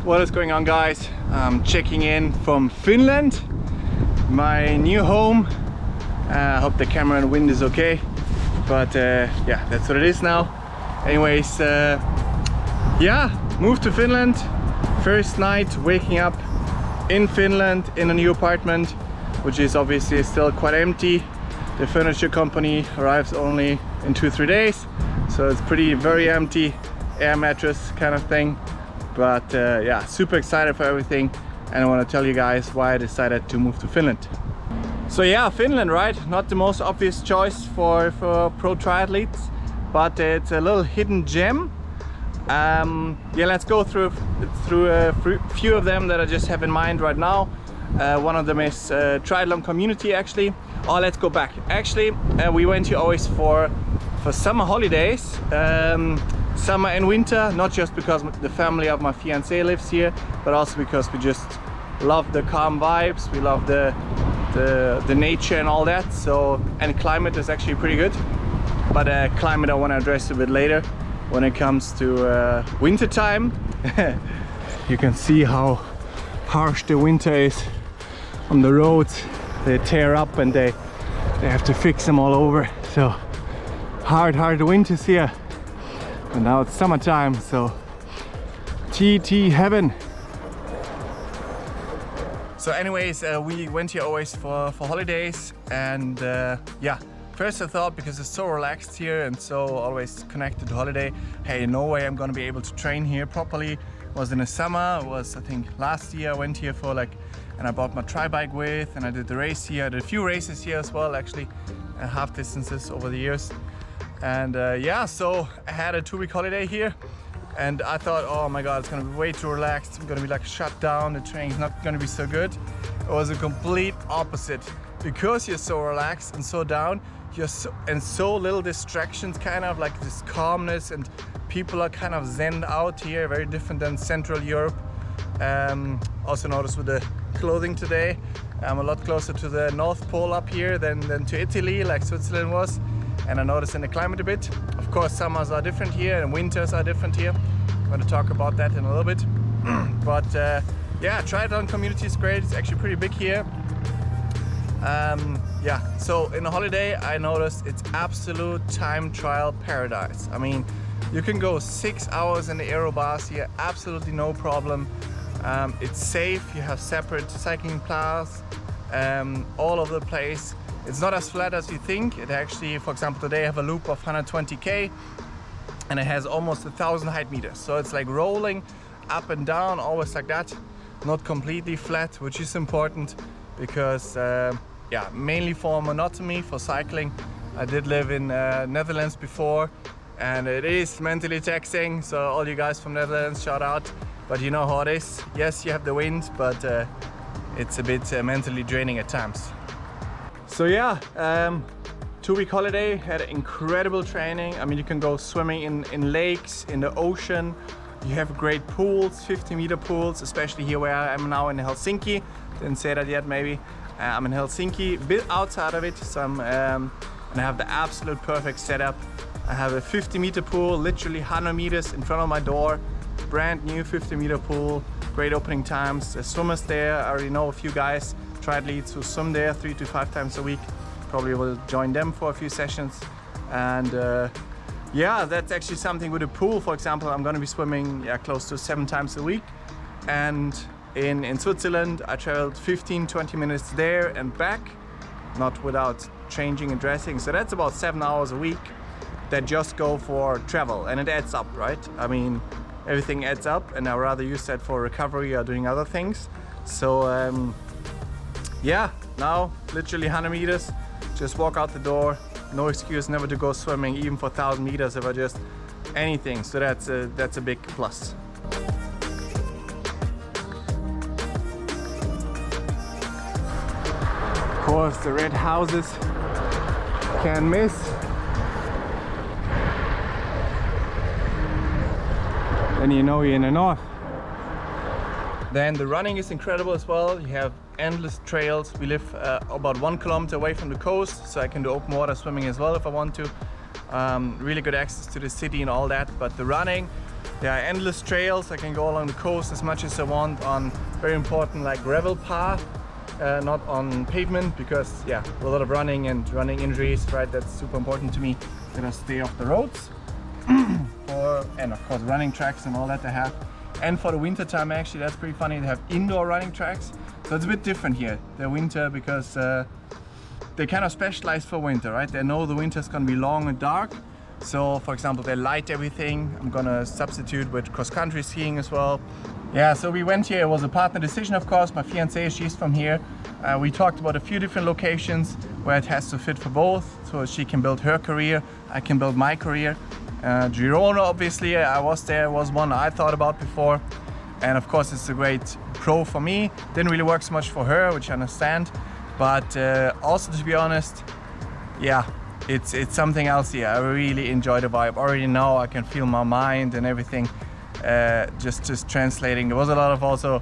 What is going on, guys? I'm checking in from Finland, my new home. I hope the camera and wind is okay, but yeah, that's what it is now. Anyways, yeah, moved to Finland. First night waking up in Finland in a new apartment, which is obviously still quite empty. The furniture company arrives only in 2-3 days, so it's very empty, air mattress kind of thing. But yeah, super excited for everything, and I want to tell you guys why I decided to move to Finland. So yeah, Finland, right? Not the most obvious choice for pro triathletes, but it's a little hidden gem. Yeah, let's go through a few of them that I just have in mind right now. One of them is triathlon community, actually. Oh, let's go back. Actually, we went here always for summer holidays. Summer and winter, not just because the family of my fiance lives here, but also because we just love the calm vibes, we love the nature and all that. So, and climate is actually pretty good, but climate I want to address a bit later. When it comes to winter time, you can see how harsh the winter is on the roads. They tear up and they have to fix them all over. So hard winters here. And now it's summertime, so TT heaven. So anyways, we went here always for holidays, and yeah, first I thought, because it's so relaxed here and so always connected to holiday, hey, no way I'm gonna be able to train here properly. It was in the summer, it was I think last year. I went here for and I bought my tri bike with, and I did the race here. I did a few races here as well, actually, half distances over the years. And yeah, so I had a 2-week holiday here, and I thought, oh my god, it's gonna be way too relaxed. I'm gonna be shut down, the training's not gonna be so good. It was a complete opposite. Because you're so relaxed and so down, and so little distractions, kind of like this calmness, and people are kind of zen out here, very different than Central Europe. Also noticed with the clothing today, I'm a lot closer to the North Pole up here than to Italy, like Switzerland was. And I noticed in the climate a bit. Of course, summers are different here and winters are different here. I'm going to talk about that in a little bit. But yeah, triathlon community is great. It's actually pretty big here. Yeah, so in a holiday, I noticed it's absolute time trial paradise. I mean, you can go 6 hours in the aero bars here, absolutely no problem. It's safe. You have separate cycling paths all over the place. It's not as flat as you think. It actually, for example, today I have a loop of 120k, and it has almost 1,000 height meters. So it's like rolling up and down, always like that. Not completely flat, which is important because, yeah, mainly for monotony, for cycling. I did live in Netherlands before, and it is mentally taxing. So all you guys from Netherlands, shout out. But you know how it is. Yes, you have the wind, but it's a bit mentally draining at times. So yeah, 2-week holiday, had incredible training. I mean, you can go swimming in lakes, in the ocean. You have great pools, 50-meter pools, especially here where I am now in Helsinki. Didn't say that yet, maybe. I'm in Helsinki, a bit outside of it, so and I have the absolute perfect setup. I have a 50-meter pool, literally 100 meters in front of my door. Brand new 50-meter pool, great opening times. There's swimmers there. I already know a few guys, triathletes, who swim there 3 to 5 times a week. Probably will join them for a few sessions. And yeah, that's actually something with a pool. For example, I'm going to be swimming close to 7 times a week. And in Switzerland, I traveled 15-20 minutes there and back, not without changing and dressing. So that's about 7 hours a week that just go for travel, and it adds up, right? I mean, everything adds up, and I rather use that for recovery or doing other things. So yeah, now literally 100 meters, just walk out the door. No excuse never to go swimming, even for 1,000 meters if I just anything. So that's a big plus. Of course, the red houses can't miss. Then you know you're in the north. Then the running is incredible as well. You have endless trails. We live about 1 kilometer away from the coast, so I can do open water swimming as well if I want to. Really good access to the city and all that. But the running, endless trails. I can go along the coast as much as I want on very important like gravel path, not on pavement, because a lot of running and running injuries, right? That's super important to me, that I stay off the roads. And of course running tracks and all that they have. And for the winter time, actually, that's pretty funny, they have indoor running tracks. So it's a bit different here, the winter, because they kind of specialize for winter, right? They know the winter is gonna be long and dark. So for example, they light everything. I'm gonna substitute with cross-country skiing as well. Yeah, so we went here, it was a partner decision, of course. My fiancée, she's from here. We talked about a few different locations where it has to fit for both. So she can build her career, I can build my career. Girona, obviously, I was there, was one I thought about before. And of course, it's a great pro for me. Didn't really work so much for her, which I understand. But also, to be honest, it's something else here. I really enjoy the vibe. Already now I can feel my mind and everything just translating. There was a lot of also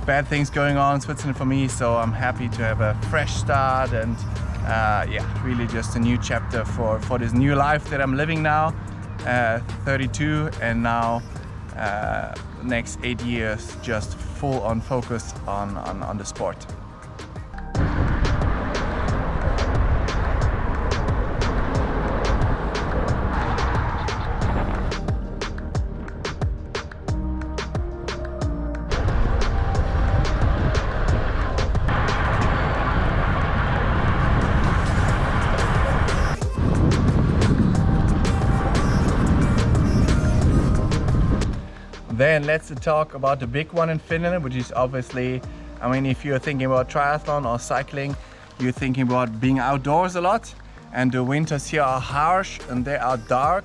bad things going on in Switzerland for me, so I'm happy to have a fresh start and really just a new chapter for this new life that I'm living now, 32, and now next 8 years just full on focus on the sport. Then let's talk about the big one in Finland, which is obviously, I mean, if you're thinking about triathlon or cycling, you're thinking about being outdoors a lot. And the winters here are harsh and they are dark.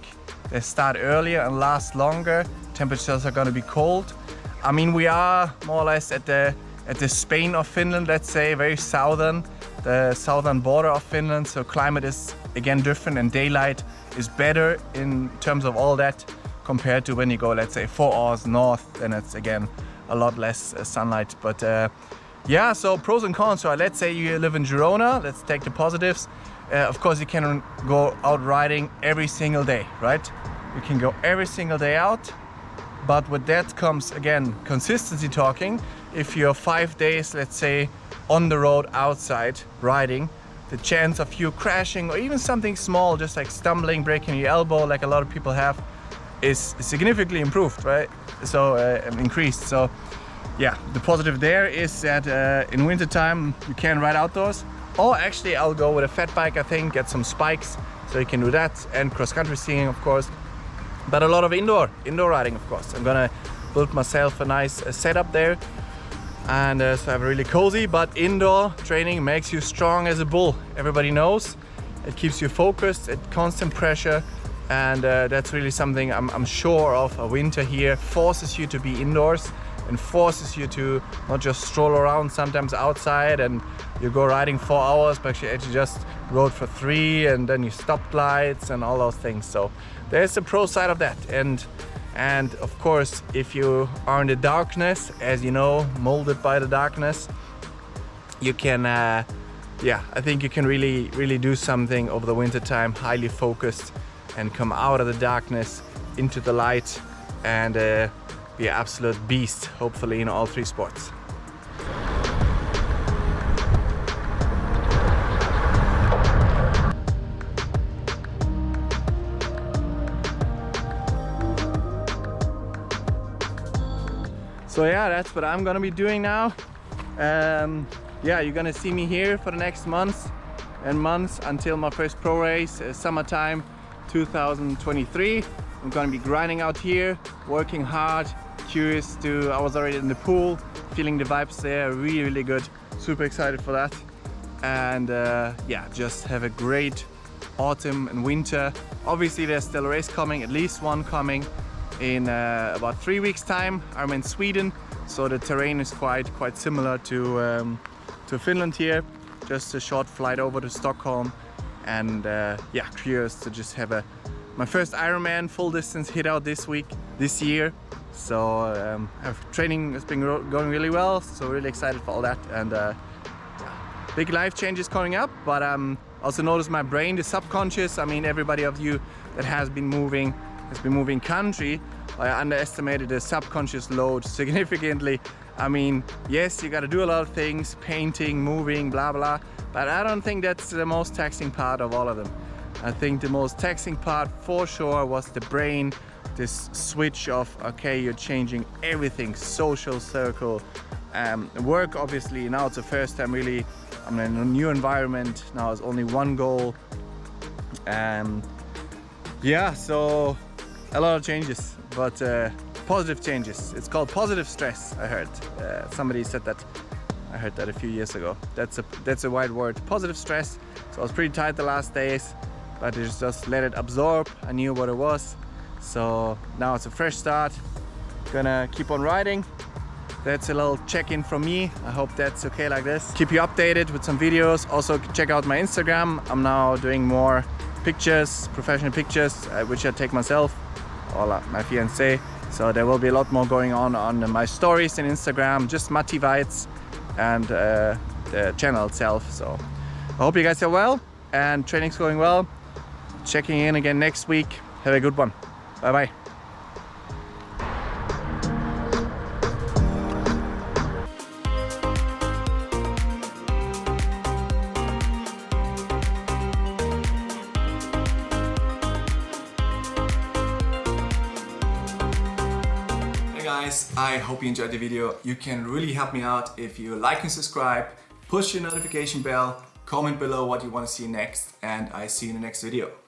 They start earlier and last longer. Temperatures are going to be cold. I mean, we are more or less at the Spain of Finland, let's say, very southern, the southern border of Finland. So climate is again different and daylight is better in terms of all that, compared to when you go, let's say, 4 hours north, then it's again a lot less sunlight. But so pros and cons. So let's say you live in Girona, let's take the positives. Of course, you can go out riding every single day, right? You can go every single day out, but with that comes, again, consistency talking. If you're 5 days, let's say, on the road outside riding, the chance of you crashing or even something small, just like stumbling, breaking your elbow, like a lot of people have, is significantly improved, right? So increased. So the positive there is that in winter time you can ride outdoors. Or actually I'll go with a fat bike, I think, get some spikes, so you can do that, and cross-country skiing, of course. But a lot of indoor riding, of course. I'm gonna build myself a nice setup there, and so I have a really cozy. But indoor training makes you strong as a bull. Everybody knows. It keeps you focused at constant pressure. And that's really something I'm sure of. A winter here forces you to be indoors and forces you to not just stroll around sometimes outside and you go riding 4 hours, but you actually just rode for 3 and then you stopped lights and all those things. So there's the pro side of that. And of course, if you are in the darkness, as you know, molded by the darkness, you can, I think you can really do something over the winter time, highly focused, and come out of the darkness into the light and be an absolute beast, hopefully, in all 3 sports. So that's what I'm gonna be doing now. You're gonna see me here for the next months until my first pro race, summertime 2023. I'm gonna be grinding out here, working hard, I was already in the pool, feeling the vibes there, really good, super excited for that. And just have a great autumn and winter. Obviously there's still a race coming, at least one coming in about 3 weeks time. I'm in Sweden, so the terrain is quite similar to Finland here. Just a short flight over to Stockholm. And curious to just have my first Ironman full distance hit out this year. So training has been going really well, so really excited for all that. And big life changes coming up, but also notice my brain, the subconscious. I mean, everybody of you that has been moving has been moving country, I underestimated the subconscious load significantly. I mean, yes, you gotta do a lot of things, painting, moving, blah blah, but I don't think that's the most taxing part of all of them. I think the most taxing part for sure was the brain, this switch of, okay, you're changing everything, social circle, work obviously. Now it's the first time really I'm in a new environment. Now it's only one goal. Yeah, so a lot of changes, but positive changes. It's called positive stress, I heard. Somebody said that. I heard that a few years ago. That's a wide word, positive stress. So I was pretty tired the last days, but I just let it absorb. I knew what it was. So now it's a fresh start. Gonna keep on riding. That's a little check-in from me. I hope that's okay like this. Keep you updated with some videos. Also check out my Instagram. I'm now doing more pictures, professional pictures, which I take myself or my fiancée. So there will be a lot more going on my stories and Instagram, just Matti Weitz, and the channel itself. So I hope you guys are well and training's going well. Checking in again next week. Have a good one. Bye bye. Guys, I hope you enjoyed the video. You can really help me out if you like and subscribe, push your notification bell, comment below what you want to see next, and I see you in the next video.